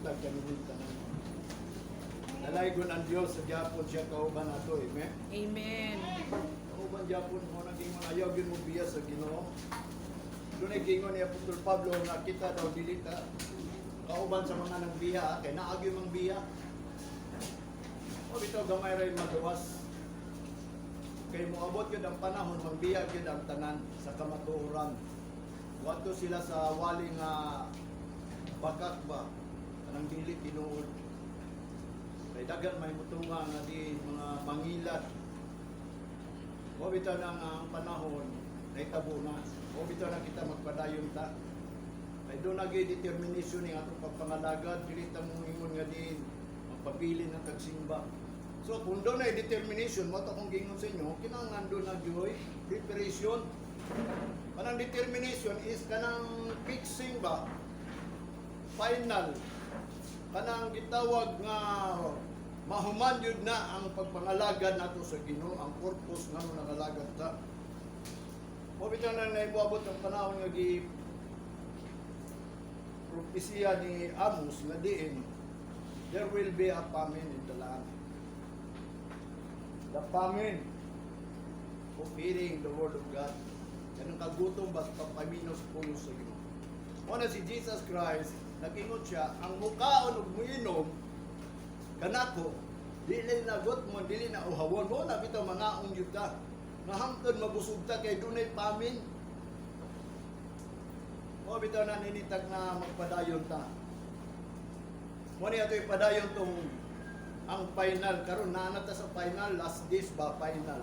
buntag kanilang tanan. Nalaygon ang Dios sa gyapon siya kauban nato, amen. Amen. Kauban gyapon mo naging ayaw gyud mo biya sa Ginoo. Dunay gingon ni Apostol Pablo nga kita daw dili ta kauban sa mga nagbiya kay naagi mang biya. O bitaw gamay ray magawas. Kay moabot gyud ang panahon magbiya gyud ang tanan sa kamatuoran. Wadto sila sa waling bakak ba kanang dili tinuod. Kay dagan may mutunga nga di mga mangilat. O bitaw nang ang panahon naitabo na. O bitaw na kita magpadayon ta. Kay doon nagay determination ni atong pagpangalagad dili ta mo ingon nga din magpapili ng tagsimba. So kung doon ay determination mo to kung gingon sa inyo kinahanglan doon na joy preparation. Kanang determination is kanang fixing ba final kanang gitawag nga mahuman yun na ang pagpangalagad nato sa Ginoo ang purpose nga nangalagad ta. O bitaw na naibuabot ang panahon nga gi propesya ni Amos nga diin there will be a famine in the land. The famine of hearing the word of God. Kanang kagutom basta paminos puyo sa Ginoo. Una si Jesus Christ nagingon siya ang mukaon ug muinom kanako dili na got mo dili na uhawon mo na bitaw mga ungyud ka nga hangtod mabusog ta kay dunay pamin o bitaw na ninitag na magpadayon ta mo ni atoy padayon tong ang final karon na ta sa final last days ba final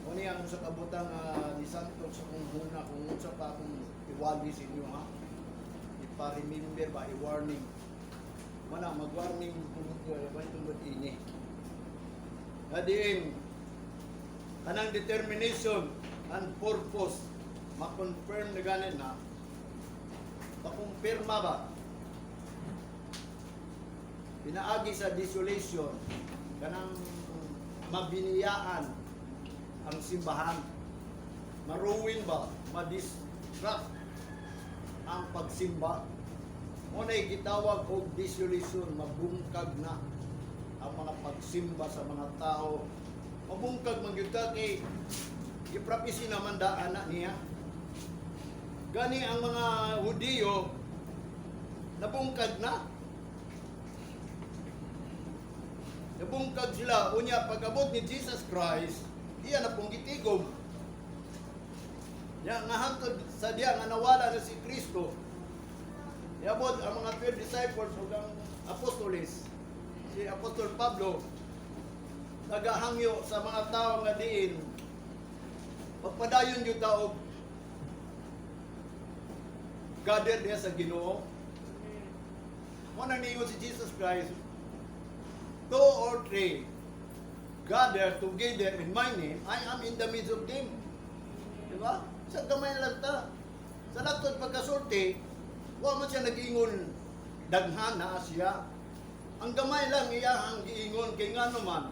mo ni ang sa kabutang ni Santos sa kung huna kung unsa pa akong iwali sa inyo ha ipa-remember ba i-warning mana mag-warning tungod ini. Adiin kanang determination and purpose ma-confirm na ganin na makumpirma ba pinaagi sa desolation kanang mabiniyaan ang simbahan maruwin ba ma-distract ang pagsimba. Muna'y gitawag og desolation, mabungkag na ang mga pagsimba sa mga tao. Mabungkag man gyud ka kay giprapisi naman daan na niya. Gani ang mga Hudiyo nabungkag na. Nabungkag sila unya pag-abot ni Jesus Christ, iya na pong gitigom. Ya nga hangtod sa diya nga nawala na si Kristo. Iabot ang mga 12 disciples ug ang apostoles. Si Apostol Pablo nagahangyo sa mga tao nga diin magpadayon gyud ta og gather diya sa Ginoo. Mo nang niingon si Jesus Christ, 2 or 3 gather together in my name, I am in the midst of them. Diba? Sa gamay lang ta. Sa laktod pagkasulti, wa man siya nag-iingon daghan na siya. Ang gamay lang iya ang giingon kay ngano man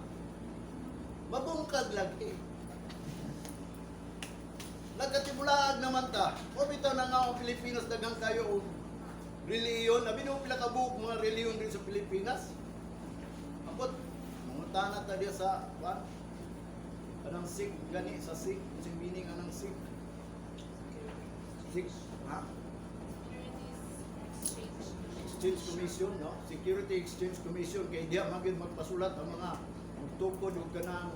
mabungkag lagi. Nagkatibulaag naman ta. O bitaw na nga ang Pilipinas daghang kayo og reliyon. Abi no pila ka buok mga reliyon din sa Pilipinas. Abot mangutana ta diya sa anang Sikh gani sa Sikh, sing meaning anang Sikh. Sikh, ha? Exchange Commission, no? Security Exchange Commission kay diha magid magpasulat ang mga tukod ug kanang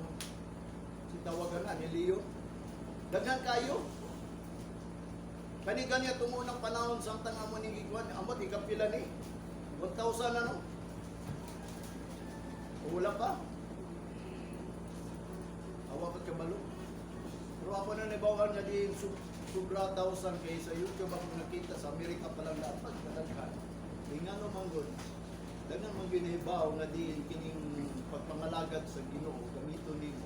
si tawagan na ni Leo. Daghan kayo. Kani kanya tumunang panahon samtang amo ning gikuan, amot ikapila ni 1,000 ano? O wala pa? Awa pa kabalo. Pero ako na nabawan nga di sobra 1,000 kay sa YouTube ako nakita sa Amerika pa lang dapat kadaghan. Ingano manggod. Dagan man ginibaw nga di kining pagpangalagad sa Ginoo gamito nimo.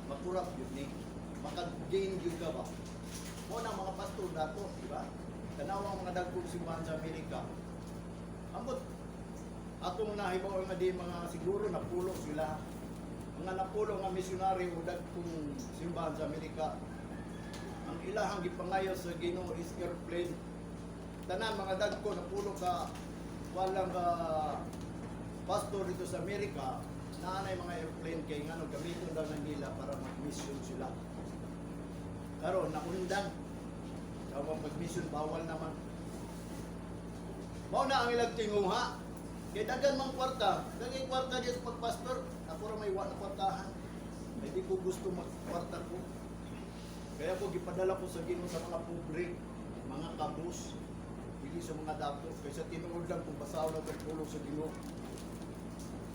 Makurap yun ni. Maka-gain yun ka ba? Mo na mga pastor dato, di ba? Tanawang mga dagkong simbahan sa Amerika. Ambot atong nahibaw nga di mga siguro napulo sila. Mga napulo nga misyonary o dagkong simbahan sa Amerika. Ang ilahang gipangayo sa Ginoo is airplane. Tanan mga dagko napulo ka walang pastor dito sa Amerika, naanay mga airplane kay nga gamiton daw ng nila para mag-mission sila. Karon naundang. Kapag mag-mission bawal naman. Mao na ang ilang tinguha. Kay dagan mang kwarta, dagay kwarta diya sa pagpastor, ako ra may wala kwartahan. May di ko gusto magkwarta ko. Kaya ko gipadala ko sa Ginoo sa mga pobre, mga kabus, dili sa mga dato, kaysa tinuod lang kung basaw na pagpulong sa Ginoo.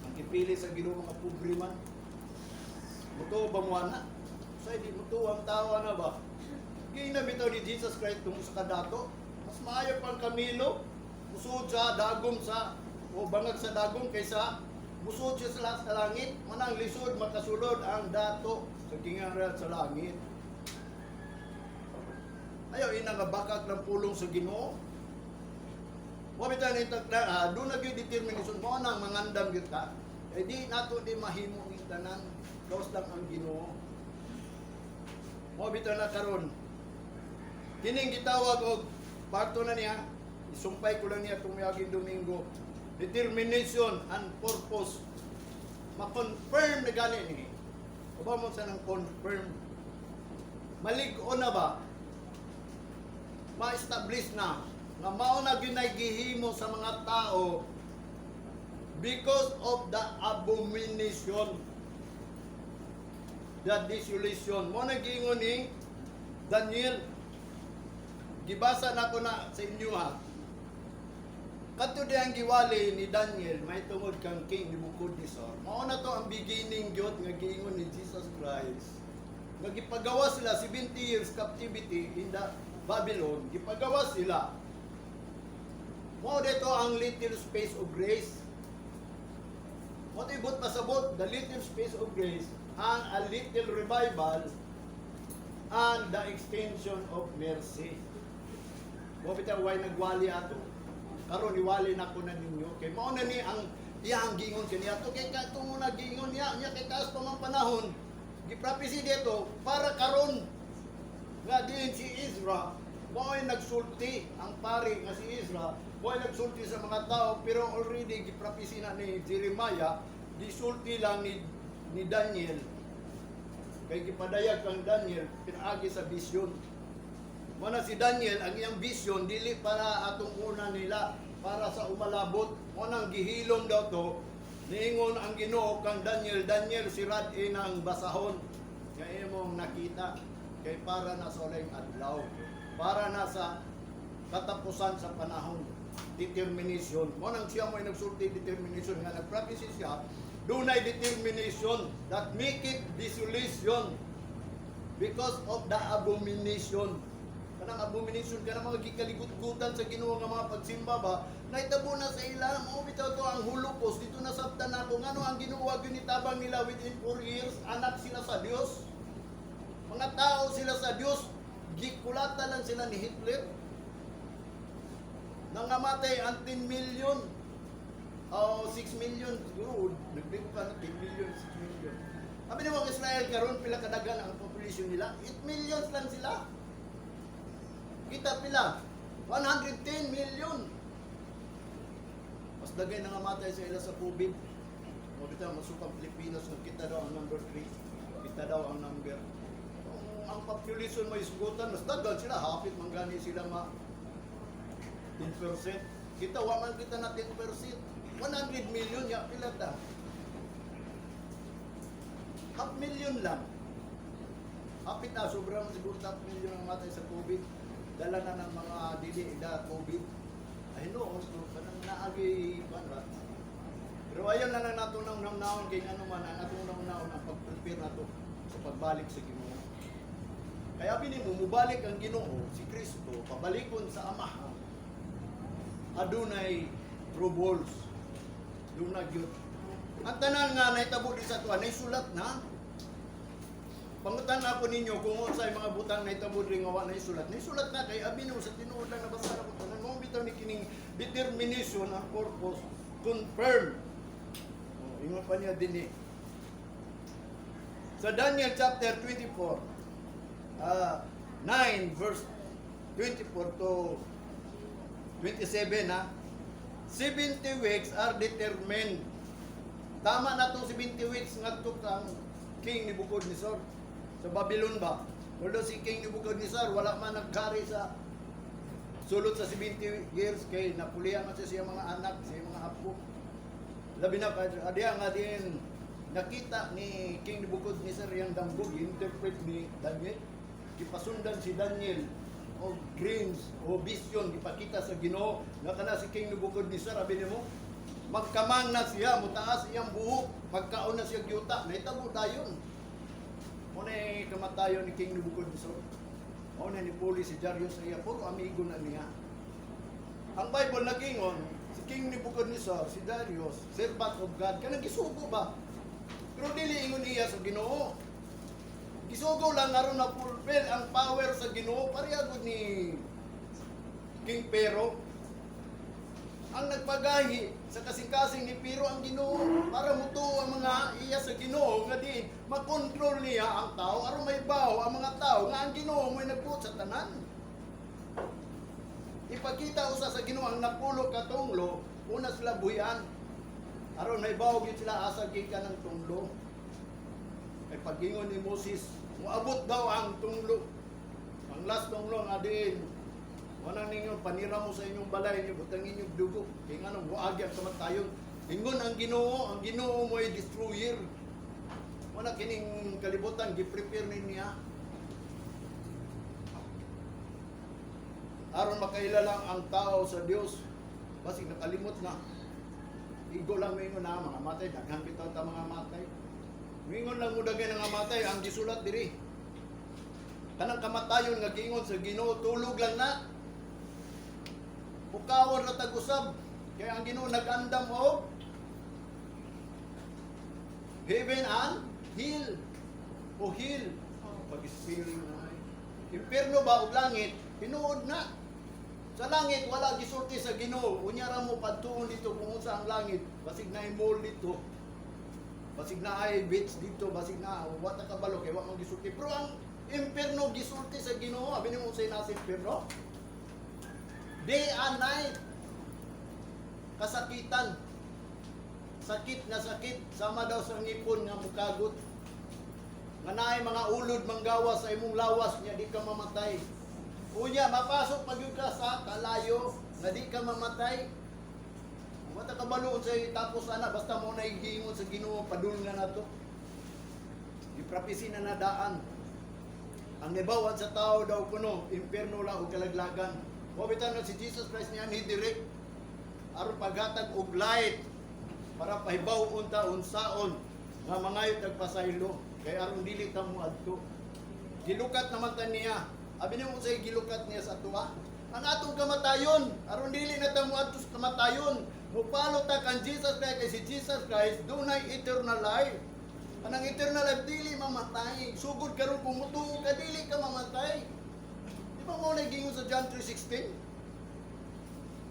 Ang ipili sa Ginoo mga pobre man. Muto ba mo ana? Say di muto ang tawa na ba? Ginabitaw ni Jesus Christ kung sa kadato, mas maayo pang kamilo, musud sa dagom sa o bangag sa dagom kaysa musud siya sa langit, manang lisod makasulod ang dato sa kingaran sa langit. Ayaw ina nga bakak ng pulong sa Ginoo. Wa bitan ni do na gyud determination mo nang mangandam gyud ka. Eh di nato di mahimo ni tanan, kaus lang ang Ginoo. Wa bitan na karon. Kining gitawag og parto na niya, isumpay ko lang niya itong mayaging Domingo. Determination and purpose. Ma-confirm na gani ni. O ba mo sa nang confirm? Malig-o na ba? Ma-establish na nga mao na gihimo sa mga tao because of the abomination, the desolation. Mo na giingon ni Daniel. Gibasa na ko na sa inyo ha. Kadto di ang giwali ni Daniel, may tungod kang King Nebuchadnezzar. Mao na to ang beginning gyud nga giingon ni Jesus Christ. Nga gipagawa sila 70 years captivity in the Babylon. Gipagawa sila. Mao dito ang little space of grace. What ibot pasabot the little space of grace and a little revival and the extension of mercy. Mo bitaw way nagwali ato. Karon iwali na ko na ninyo kay mao na ni ang iyang gingon kaniya to kay kadto mo na gingon niya kay taas pa man panahon giprapisi dito para karon nga din si Ezra mo'y nagsulti ang pari nga si Ezra mo'y nagsulti sa mga tao pero already giprapisi na ni Jeremiah gisulti lang ni Daniel kay gipadayag kang Daniel pinaagi sa bisyon. Mana si Daniel, ang iyang vision, dili para atong una nila, para sa umalabot. Munang gihilom daw to, niingon ang Ginoo kang Daniel, sirad inang basahon. Kaya mong nakita, kay para na sa uling adlaw. Para na sa katapusan sa panahon. Determination. Munang siya mo'y nagsulti determination, nga nagpractice siya, dunay determination that make it desolation because of the abomination. Kanang abomination ka na mga gikaligut-gutan sa Ginoo nga mga pagsimba ba, naitabo na sa ila, mo bitaw to ang hulupos, dito nasabtan ako, ngano ang Ginoo gyud nitabang nila within 4 years, anak sila sa Dios. Mga tao sila sa Dios, gikulata lang sila ni Hitler. Nangamatay ang 10 million, 6 million, siguro, nagbigo ka ng 10 million, 6 million. Sabi ni mga Israel karon pila kadagan ang population nila, 8 millions lang sila. Kita pila 110 million. Mas dagay na namatay sa ila sa COVID. O kita masukang Pilipinas nga kita daw ang number 3. Kita daw ang number. Ang population may isgutan, mas dagan sila hapit manggani sila 10%. Kita wa man kita na 10%. 100 million ya pila ta. Half million lang. Hapit na sobrang siguro 1 million ang matay sa COVID. Dala na ng mga dili da COVID. Ay no, so kanang naagi para. Pero ayon na lang nato nang naon kay ano man ang atong naon ang pag-prepare nato sa pagbalik sa Ginoo. Kaya bini mo mubalik ang Ginoo si Kristo pabalikon sa Ama. Adunay troubles. Dunay gyud. Ang tanan nga nahitabo di sa tuwa naisulat na. Pangutan ako ninyo kung unsay mga butang na itabo ring awa na isulat. Naisulat na kay abi no sa tinuod lang nabasa ko tanan mo bitaw ni kining determination ang purpose confirm. Ingon pa niya dinhi. Sa Daniel chapter 24 9 verse 24 to 27 ha. 70 weeks are determined. Tama na itong 70 weeks ngadto kang King Nebuchadnezzar sa Babylon ba? Although si King Nebuchadnezzar wala man nagkari sa sulod sa 70 years kay napulihan man siya mga anak, siya mga apo. Labi na adiya nga din nakita ni King Nebuchadnezzar yung dambog, interpret ni Daniel. Kipasundan si Daniel o dreams o vision gipakita sa Ginoo nga kana si King Nebuchadnezzar abi nimo magkamang na siya, mutaas iyang buhok, magkaon na siya gyuta, nahitabo dayon. Muna kamatayon ni King Nebuchadnezzar. Muna ni Puli si Darius iya, puro amigo na niya. Ang Bible nagingon, si King Nebuchadnezzar, si Darius, servant of God, kanang gisugo ba? Pero dili ingon iya sa Ginoo. Gisugo lang aron na fulfill ang power sa Ginoo, pareha gud ni King Pero. Ang nagpagahi sa kasing-kasing ni Pero ang Ginoo para mutuo ang mga iya sa Ginoo nga di makontrol niya ang tao aron may bawo ang mga tao nga ang Ginoo mo'y nagbuot sa tanan. Ipakita usa sa Ginoo ang napulo ka tunglo una sila buyan aron may bawo gyud sila asa gikan ng tunglo. Ay pagingon ni Moses moabot daw ang tunglo. Ang last tunglo nga din wala ninyo panira mo sa inyong balay niyo butang inyong dugo kay nga nang waagi ang kamatayon. Ingon ang Ginoo mo ay destroyer. Wala kining kalibutan gi-prepare niya aron makailala ang tao sa Dios. Basig nakalimot na. Igo lang mingon na mga matay daghang bitaw ta mga matay. Mingon lang mo dagay nga matay ang gisulat diri. Kanang kamatayon nga gingon sa Ginoo tulog lang na. Ukawon ra tag-usab kay ang Ginoo nag-andam og heaven and hell o hell pag-spirit na impierno ba og langit hinuod na sa langit wala gisulti sa Ginoo unya ra mo padtuon dito kung unsa ang langit basig na mall dito basig na ay beach dito basig na wa ta kabalo kay wa man gisulti pero ang impierno gisulti sa Ginoo abi nimo unsay nasa impierno. Day and night. Kasakitan. Sakit na sakit. Sama daw sa ngipon nga mukagot. Nga naay mga ulod manggawas sa imong lawas niya di ka mamatay. Unya, mapasok magyud ka sa kalayo nga di ka mamatay. Wata ka baluon sa tapos ana basta mo na higingon sa Ginoo padulngan nato. Iprapisi na nadaan. Ang nibawan sa tao daw kuno, impierno lang o kalaglagan. Wabitan na si Jesus Christ niya ni direct aron paghatag og light para pahibaw unta unsaon nga mangayot og pasaylo kay aron dili ta mo adto. Gilukat naman ta niya. Abi nimo say gilukat niya sa tuwa. Ang atong kamatayon aron dili na ta mo adto sa kamatayon. Mupalo ta kan Jesus Christ kay si Jesus Christ dunay eternal life. Anang eternal life dili mamatay. Sugod karon kung mutuo ka dili ka mamatay. Di ba mo nagingon sa John 3:16?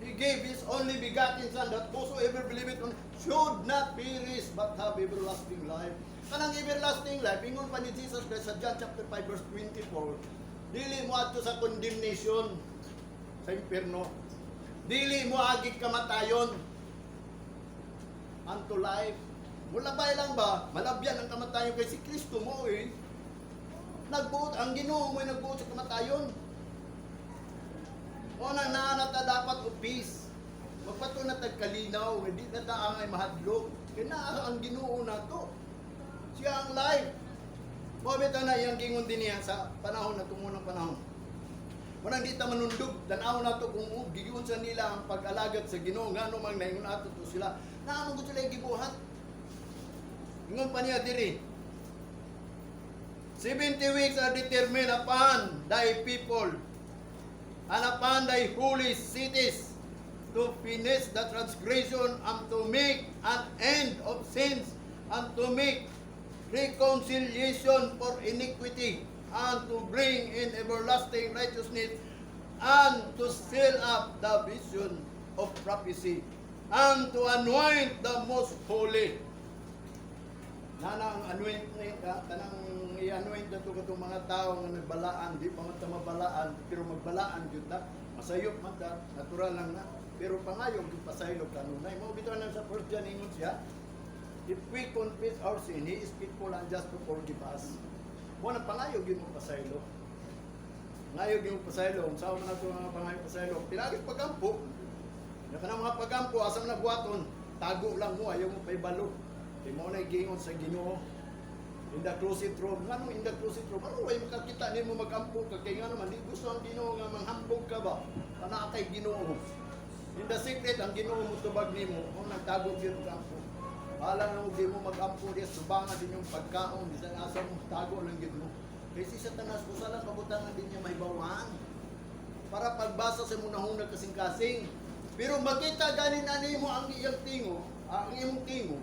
He gave His only begotten Son that whosoever believeth on should not perish but have everlasting life. Kanang everlasting life, ingon pa ni Jesus Christ sa John chapter 5 verse 24, dili mo adto sa condemnation sa impierno. Dili mo agig kamatayon unto life. Mulabay lang ba? Malabyan ang kamatayon kay si Kristo mo eh. Nagbuot, ang Ginoo mo ay nagbuot sa kamatayon. O nang naanata dapat o peace. Magpato na tagkalinaw, hindi na taangay mahadlok. Kaya na ang Ginoo na to. Siya ang life. Mabita na iyang gingon din niya sa panahon na tumunang panahon. Manang di ta manundog, tanaw na to kung gigiun sa nila ang pag-alagad sa Ginoo, ngano mang naingon ato to sila. Naamon ko sila gibuhat. Ingon pa niya diri. 70 weeks are determined upon thy people and upon thy holy cities to finish the transgression and to make an end of sins and to make reconciliation for iniquity and to bring in everlasting righteousness and to seal up the vision of prophecy and to anoint the most holy. Nanang anointment ka, tanang i-anoint na ito katong mga tao nga nagbalaan, di pa man ta mabalaan, pero magbalaan yun ta. Masayop man ta, natural lang na. Pero pangayog yung pasaylo kanunay. Mo bitaw na sa 1 John ingon siya, if we confess our sin, He is faithful and just to forgive us. Mo na pangayog yung pasaylo. Ngayog yung pasaylo, kung saan na ito mga pangayog pasaylo, pinagit pagampo. Naka na mga pagampo, asam na buhaton, tago lang mo, ayaw mo paibalo. Kaya mo na igingon sa Ginoo. In the closet room, nga in the closet room, ano ay makakita ni mo mag-ampo ka, kaya nga naman, di gusto ang Ginoo nga manghambog ka ba? Kana kay Ginoo. In the secret, ang Ginoo mo tubag ni mo, kung nagtagog yun mag-ampo. Pala na di mo mag-ampo, di subangan din yung pagkaon, di sa nasa mo, tago lang yun mo. Kasi sa tanas ko, salang kabutangan din niya may bawaan. Para pagbasa sa munahunag kasing-kasing. Pero makita ganin ani mo ang iyang tingo, ang imong tingo,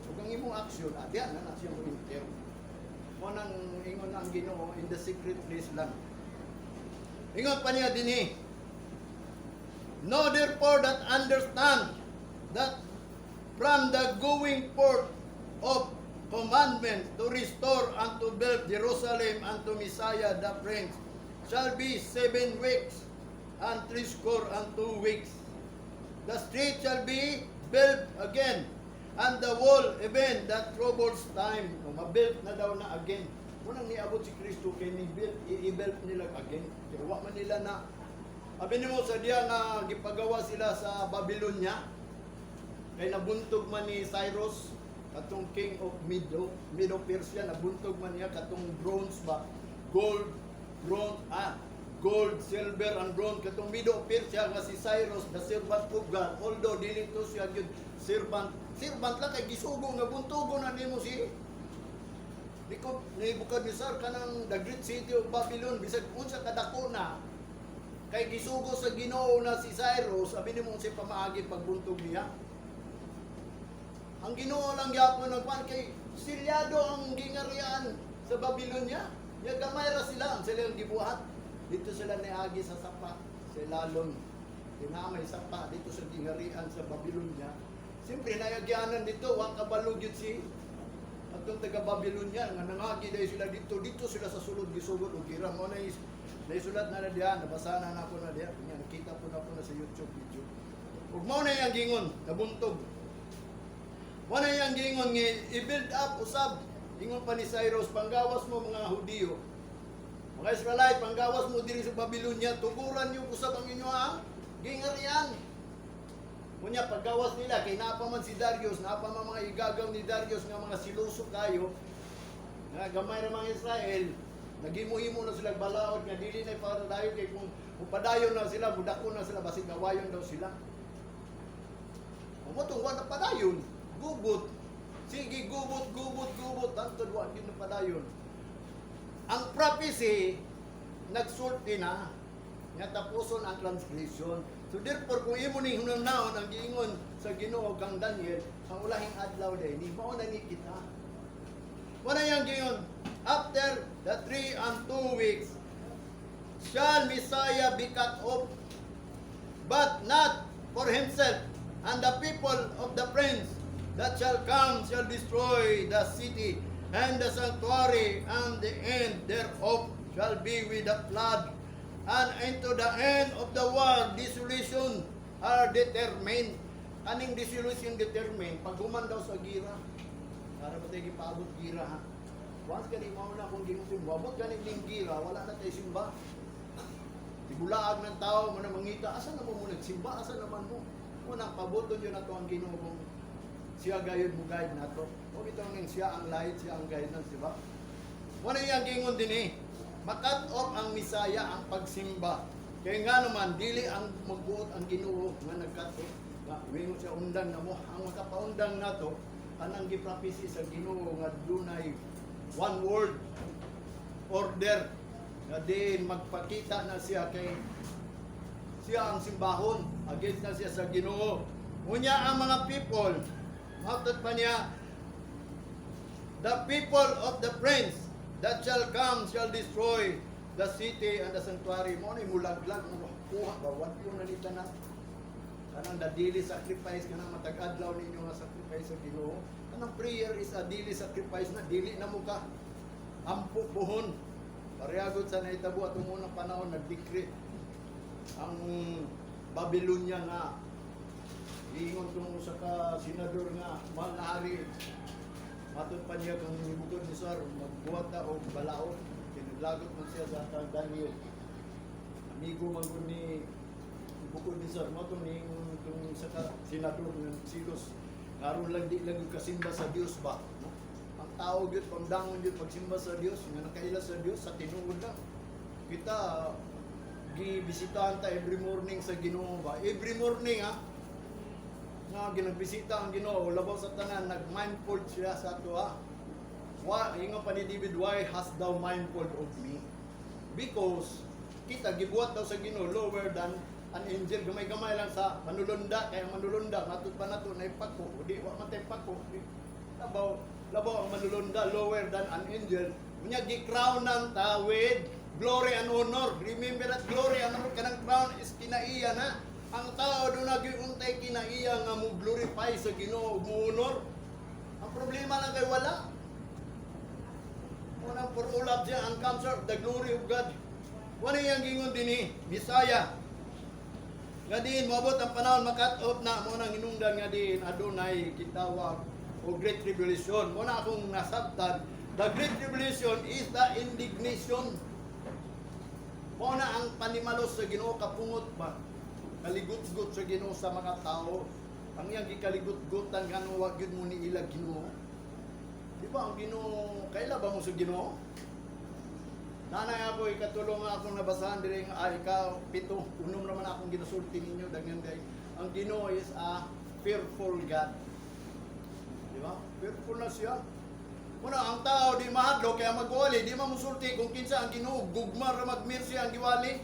ug ang imong aksyon, diyan na siya mo inter. Mo nang ingon ang Ginoo in the secret place lang. Ingon pa niya dinhi. Know therefore that understand that from the going forth of commandment to restore and to build Jerusalem unto Messiah the Prince shall be 7 weeks and 62 weeks. The street shall be built again, and the wall even that troubles time. Mabuilt na daw na again. Munang niabot si Kristo kay i-built nila again. Kaya wa man nila na. Abi nimo sa diya nga gipagawa sila sa Babylonia. Kay nabuntog man ni Cyrus katong king of Medo Persia, nabuntog man niya katong bronze ba, gold, silver, and bronze katong Medo Persia nga si Cyrus, the servant of God, although dili to siya gyud servant lang kay gisugo nga buntogon na nimo si Biko Nebuchadnezzar kanang the great city of Babylon, bisag unsa kadako na kay gisugo sa Ginoo na si Cyrus, sabi nimo si pamaagi pagbuntog niya. Ang Ginoo lang gyapon nagpan kay silyado ang gingarian sa Babylonia. Ya gamay ra sila, ang sila ang gibuhat. Dito sila niagi sa sapa, sa lalon. Dinamay sapa dito sa gingarian sa Babylonia. Siyempre nayagyanan dito, wa kabalog yun si atong taga Babylonia nga nangagi dahil sila dito sila sa sulod gisugod ug gira mo na isulat na diyan, nabasa na ako na diyan. Nakita po na sa YouTube video. Ug mao na yang gingon, nabuntog. Mao na yang gingon nga i-build up usab. Ingon pa ni Cyrus, panggawas mo mga Hudiyo. Mga Israelite, panggawas mo diri sa Babylonia, tuguran niyo usab ang inyo ang gingarian. Kunya paggawas nila kay napa man si Darius, napa man mga igagaw ni Darius nga mga siluso kayo. Nga gamay ra mga Israel, naghimuhimo na sila balaod nga dili na para dayon kay kung padayon na sila, mudakon na sila basig gawayon daw sila. Umutong wa na padayon, gubot. Sige, gubot, tantod wa din na padayon. Ang prophecy nagsulti na nga tapuson ang transgression. So therefore kung imo ning hunahon ang giingon sa Ginoo kang Daniel, ang ulahing adlaw day ni mao na ni kita. Wala yang giingon, after the 3 and 2 weeks shall Messiah be cut off, but not for himself, and the people of the prince that shall come shall destroy the city and the sanctuary, and the end thereof shall be with the flood, and into the end of the world desolation are determined. Kaning desolation determined, paghuman daw sa gira, para ba tayo gipaabot gira ha? Once kani mao na kung ginutin, wabot kaning ning gira, wala na tayo simba. Tibulaag ng tao mo na mangita, asa naman mo nagsimba, asa naman mo? Unang pabuton yun na to ang Ginoo kung siya gayud mo guide na to. O ito ang siya ang light, siya ang guidance, di ba? Wala yung gingon din eh. Makat off ang Misaya ang pagsimba. Kaya nga naman, dili ang magbuot ang Ginoo nga nagkat off. Wingon siya undang na mo. Ang makapaundang na to, anang giprapisi sa Ginoo nga dunay one word order na din magpakita na siya kay siya ang simbahon against na siya sa Ginoo. Unya ang mga people, matot pa niya, the people of the prince that shall come shall destroy the city and the sanctuary. Mo ni mulaglag mo kuha ba wat yung nalita na kanang the daily sacrifice kanang matag-adlaw ninyo nga sacrifice sa Ginoo. Kanang prayer is a daily sacrifice na dili na mo ka ampo buhon. Parehagot sa naitabo atong unang panahon nag-decree ang Babylonia nga iingon tungkol sa senador nga mahal na hari matod pa niya kung bukod ni Sar magbuhat na o balaod kinaglagot man siya sa kang Daniel amigo man ko ni bukod ni Sar matod ni itong sa senador ng silos karon lang di lang yung kasimba sa Dios ba no? Ang tao gyud pamdangon gyud pagsimba sa Dios nga nakaila sa Dios sa tinuod lang kita gibisitahan ta every morning sa Ginoo ba every morning ha nga ginagbisita ang Ginoo labaw sa tanan nag-mindful siya sa ato ha ingon pa ni David why hast thou mindful of me because kita gibuhat daw sa Ginoo lower than an angel gamay-gamay lang sa manulunda kaya manulunda matut pa nato na ipako di wa man tay pako labaw ang manulunda lower than an angel unya gi-crown nang ta with glory and honor remember that glory and honor kanang crown is kinaiya na ang tao do nagiuntay kinaiya nga mo glorify sa Ginoo mo honor ang problema lang kay wala unang for all of siya ang comes of the glory of God wala yang gingon dinhi Bisaya nga din moabot ang panahon makat-off na mo nang hinungdan nga din adunay kitawag o great tribulation mo na akong nasabtan the great tribulation is the indignation mo na ang panimalos sa Ginoo kapungot ba kaligut-gut sa Ginoo sa mga tao ang iyang gikaligut-gutan ngano wa gyud mo ni ila Ginoo di ba ang Ginoo kaila ba mo sa Ginoo nanay ako ikatulong akong nabasahan diri nga ika-7 unom naman akong ginasulti ninyo daghan kay ang Ginoo is a fearful God di ba fearful na siya muna ang tao di mahadlo kaya magwali di mamusulti kung kinsa ang Ginoo gugmar ra magmersi ang giwali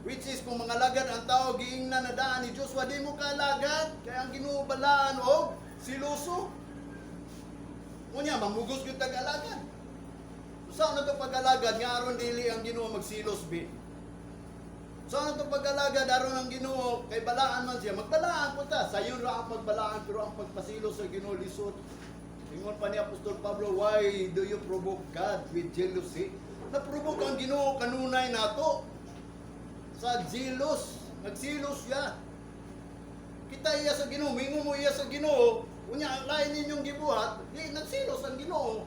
which is kung mga lagad ang tao giingnan na daan ni Dios wa di mo kalagad kaya ang Ginoo balaan og siluso unya mamugos gyud tag-alagad saan na ito pag-alagad nga aron dili ang Ginoo magsilos bi saan na ito pag-alagad aron ang Ginoo kay balaan man siya magbalaan po ta sayon ra ang pagbalaan pero ang pagpasilos sa Ginoo lisod ingon pa ni Apostol Pablo why do you provoke God with jealousy naprovoke ang Ginoo kanunay nato sa jealous nagsilos siya kita iya sa Ginoo mingo mo iya sa Ginoo unya ang lain ninyong gibuhat di nagsilos ang Ginoo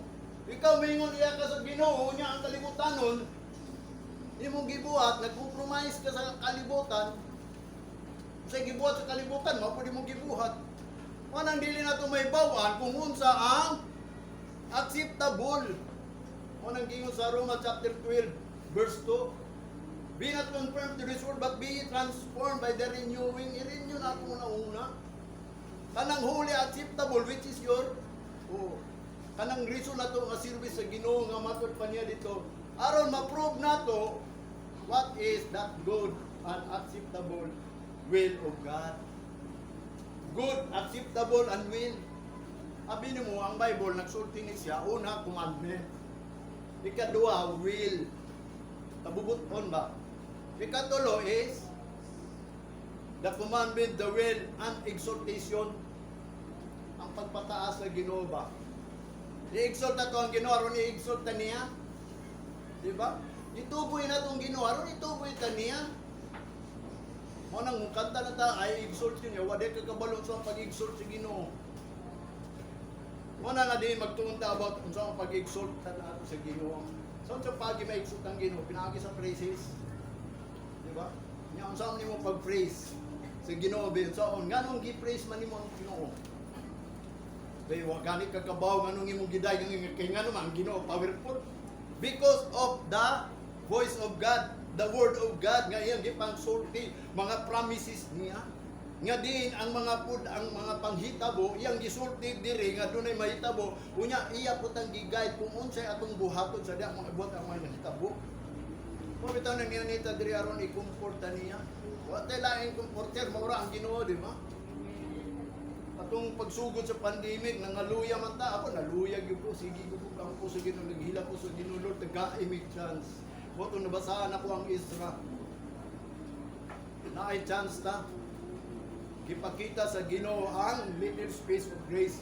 ikaw mingon iya ka sa Ginoo unya ang kalibutanon imong gibuhat nag-compromise ka sa kalibutan sa gibuhat sa kalibutan mao pud imong gibuhat manang dili na to may bawan kung unsa ang acceptable manang gingon sa Roma chapter 12 verse 2 be not conformed to this world but be transformed by the renewing i-renew na ito una kanang holy acceptable which is your kanang reason na to nga service sa Ginoo nga matod pa niya dito aron ma-prove nato what is that good and acceptable will of God good acceptable and will abi nimo ang Bible nagsulti ni siya una commandment ikaduha will tabubuton ba ikatulo is the commandment the will and exhortation ang pagpataas sa Ginoo ba i-exalt na ito ang Ginoo, aron i-exalt na niya. Diba? Ituboy na itong Ginoo, aron ituboy ta niya. Mo nang kanta na ta, ay exalt niya, wala ka kabalong sa pag-exalt sa Ginoo. Mo na din magtunta about sa pag-exalt ta nato sa Ginoo. Saan sa pagi ma-exalt ang Ginoo? Pinagi sa praises. Diba? Nya unsa man nimo pag-praise sa Ginoo ben saon nganong gi-praise man nimo ang Ginoo? Kaya gani kakabaw nganong imong giday kay ngano man Ginoo powerful because of the voice of God, the word of God nga iyang gipangsulti, mga promises niya. Nga din ang mga panghitabo iyang gisulti diri nga dunay mahitabo unya iya putang gigayad kung unsay atong buhaton sa diha mga buhat ang mga hitabo. Mo bitaw na niya nita diri aron i-comfort niya. Wa tay laing comforter maura ang Ginoo di ba? Atong pagsugod sa pandemic nangaluya man ta ako naluya gyud ko sige ko ang puso Ginoo naghila ko sa Ginoo Lord taga-imig chance mo to nabasahan ako ang Isra na ay chance ta gipakita sa Ginoo ang little space of grace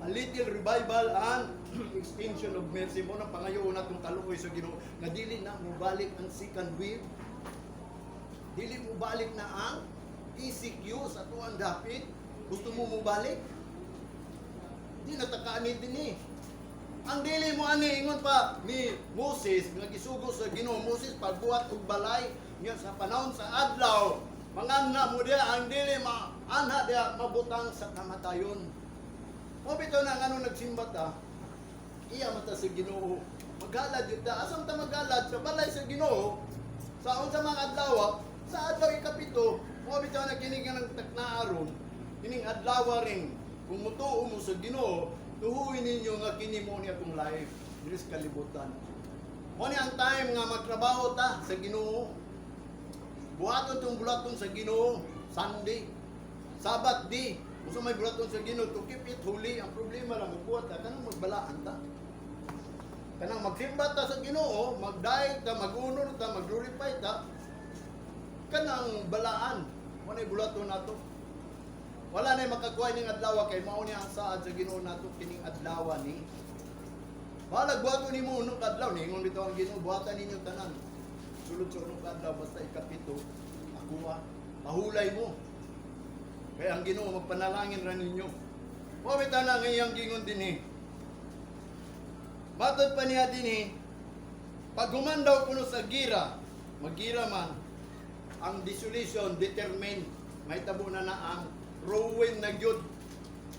a little revival and extension of mercy mo nang pangayoon natong kaluoy sa Ginoo nga dili na mobalik ang second wave Dili mo balik na ang ECQ sa tuang dapit. Gusto mo balik? Di natakaanid din eh. Ang dili mo ani ingon pa ni Moses nga gisugo sa Ginoo. Moses pagbuhat og balay nga sa panahon sa adlaw, manganna mo dia ang dili anha dia mabutang sa kamatayon. Mo bitaw na ngano nagsimba ta. Iya mata sa Ginoo. Maghalad yun ta. Asam ta maghalad sa balay sa Ginoo? Sa unsa mga adlaw, sa adlaw ikapito, mo bitaw na kini nga ng taknaaron, kining adlaw ring kung mutuo mo sa Ginoo, tuhuin ninyo nga kini mo ni akong life diri sa kalibutan. Mo ni ang time nga magtrabaho ta sa Ginoo. Buhaton tong bulaton sa Ginoo, Sunday, Sabat di. Kung may bulaton sa Ginoo, to keep it holy. Ang problema lang magbuhat ta kanang magbalaan ta. Kanang magsimba ta sa Ginoo, magdaig ta, magunod ta, mag-glorify ta. Kanang balaan, mo ni bulaton nato. Wala na makakuha ning adlaw kay mao ni ang saad sa Ginoo nato kining adlaw ni. Balag buhaton nimo unong adlaw ni ingon bitaw ang Ginoo buhatan ninyo tanan. Sulod sa unong adlaw basta ikapito akuha pahulay mo. Kaya ang Ginoo magpanalangin ra ninyo. Mo bitaw na ngayang gingon dinhi. Matod pa niya dinhi pag humandaw kuno sa gira, magira man ang desolation determine may tabo na ang ruin na gyud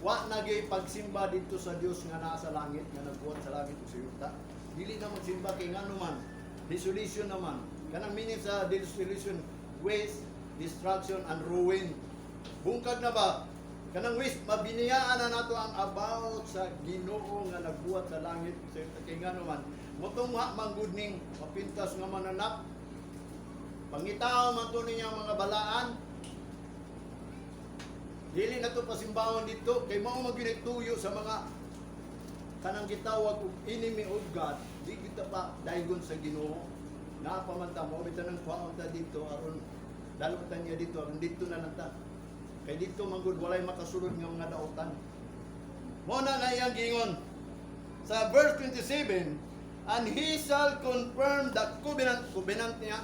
wa nagay pagsimba dito sa Dios nga naa sa langit nga nagbuhat sa langit ug sa yuta. Dili na magsimba kay ngano man desolation naman kanang meaning sa desolation waste, destruction and ruin. Bungkag na ba kanang waste mabiniyaan na nato ang about sa Ginoo nga nagbuhat sa langit ug sa yuta kay ngano man motungha man gud ning mapintas nga mananap pangitaw man to niya mga balaan. Dili na to pasimbahon dito kay mao magginituyo sa mga kanang gitawag og enemy of God. Di kita pa daygon sa Ginoo. Napamanta mo bitan nang kuhaon ta dito aron dalutan niya dito aron dito na lang ta. Kay dito manggod walay makasulod nga mga daotan. Mo na nga iyang gingon sa verse 27, and he shall confirm the covenant niya.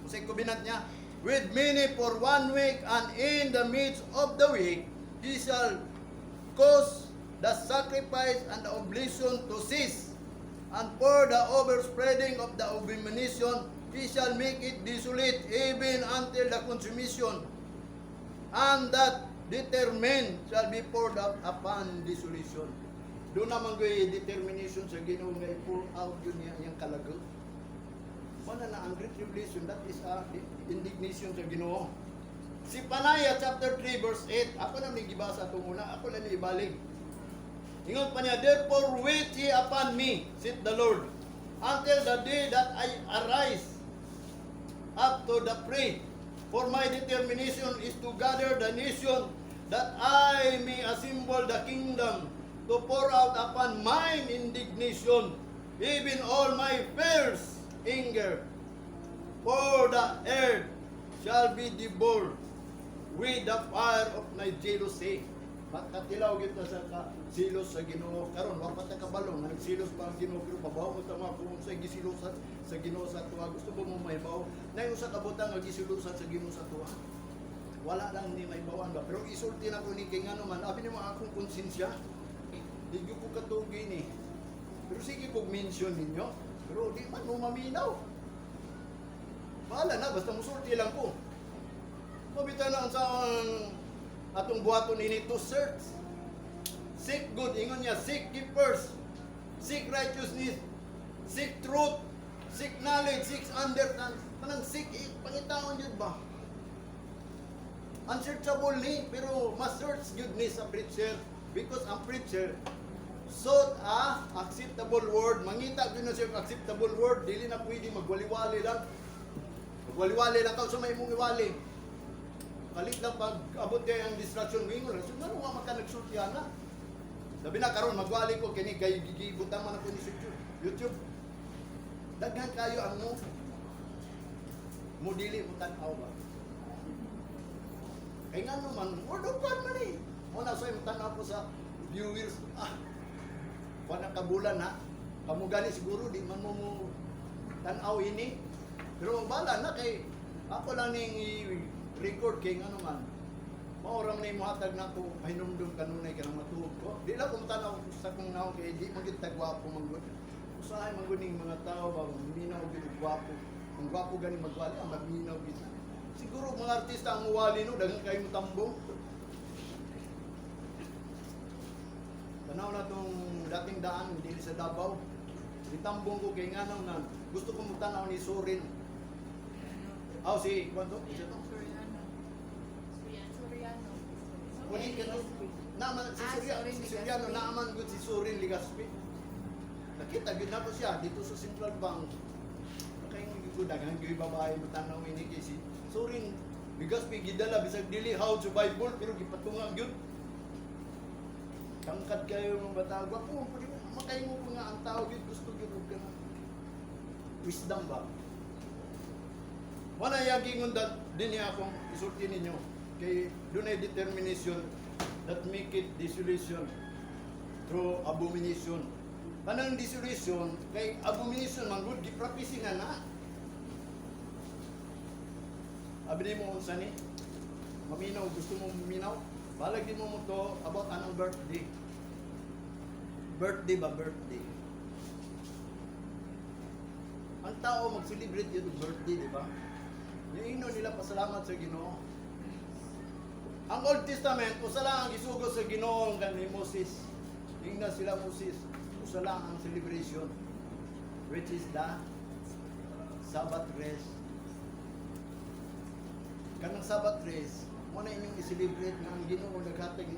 Kasi covenant niya with many for 1 week, and in the midst of the week he shall cause the sacrifice and the oblation to cease, and for the overspreading of the abomination he shall make it desolate even until the consummation, and that determined shall be poured out upon desolation. Doon naman gay determination sa Ginoo nga i-pour out yun yung kalagaw. Mana na ang great tribulation, that is a indignation sa Ginoo. Si Panaya chapter 3 verse 8, ako na gibasa itong una, ako na ibalik. Ingon pa niya, therefore wait ye upon me, saith the Lord, until the day that I arise up to the prey. For my determination is to gather the nation, that I may assemble the kingdom, to pour out upon mine indignation, even all my fierce anger, for the earth shall be devoured with the fire of my jealousy. Makatilaw kita sa silos sa Ginoo karon wa pa ta kabalo nga nagsilos pa ang Ginoo pero pabaw mo tama kung sa gisilosan sa Ginoo sa tuwa. Gusto mo mahibaw na yung sa kabutang nga gisilosan sa Ginoo sa tuwa. Wala lang ni mahibawan ba, pero isulti na ko ni kay ngano man abi ni mo akong konsensya. Di ko katugi ni. Pero sige kog mention ninyo. Pero di man mo maminaw. Bahala na, basta musulti lang ko. Mabita na sa atong buhaton ini to search. Seek good, ingon niya, seek ye first. Seek righteousness. Seek truth. Seek knowledge. Seek understanding. Kanang seek, pangitaon yun ba? Unsearchable ni, pero mas-search yun ni sa preacher. Because ang preacher, sought a acceptable word. Mangita ko na siya acceptable word. Dili na pwede magwaliwali lang. Magwaliwali lang ka sa may mong iwali. Kalit lang pag abot kayo ang distraction mo ingon. So nga nga maka nagsultihan na. Sabi na karon magwali ko kini kay gigibutan man ako ni YouTube. Daghan kayo ang mo dili mo tan-aw ba. Kay nga naman word of God man eh. Mo na sa tan-aw ko sa viewers. Wala ka bulan ha. Kamugani siguro di man mo tan-aw ini. Pero bala na kay Ako lang ning i-record kay ano man. Maoram na yung muhatag na ko hinumdum kanunay ka nang matuog ko. Di lang kung tanaw sa kong naon kay di magit tagwapo manggod. Usahay mangguning mga tao ba minaw gid gwapo. Kung gwapo gani magwali ang magminaw gid. Siguro mga artista ang muwali no daghang kay mo tambong. Tanaw na tong dating daan dili sa Davao. Itambong ko kay nganaw na gusto ko mutanaw ni Surin. Aw si kwanto? Isa to? Soriano. Wali ka no? Naman si Soriano naaman gud si Surin Ligaspi. Nakita gid na ko siya dito sa Central Bank. Kay ko daghang gyud babae mutanaw ini kay si Surin Ligaspi gidala bisag dili how to Bible pero gipatunga gyud. Tangkad kayo ng bata, gwapo, makain mo nga ang tao, gusto gyud ka na. Wisdom ba? Wala yagingon dat din niya akong isulti ninyo. Kay doon ay determination that make it dissolution through abomination. Kanang dissolution, kay abomination man good gipractice nga na. Abi mo unsa ni? Maminaw, gusto mo maminaw? Balag din mo to about anong birthday. Birthday ba? Birthday. Ang tao mag-celebrate yun birthday, di ba? Yung nila pasalamat sa Ginoo. Ang Old Testament, usa lang ang isugo sa Ginoo ang ni Moses. Ingnan sila Moses. Usa lang ang celebration, which is the Sabbath rest. Kanang Sabbath rest, mo na inyong i-celebrate nga ang Ginoo naghatag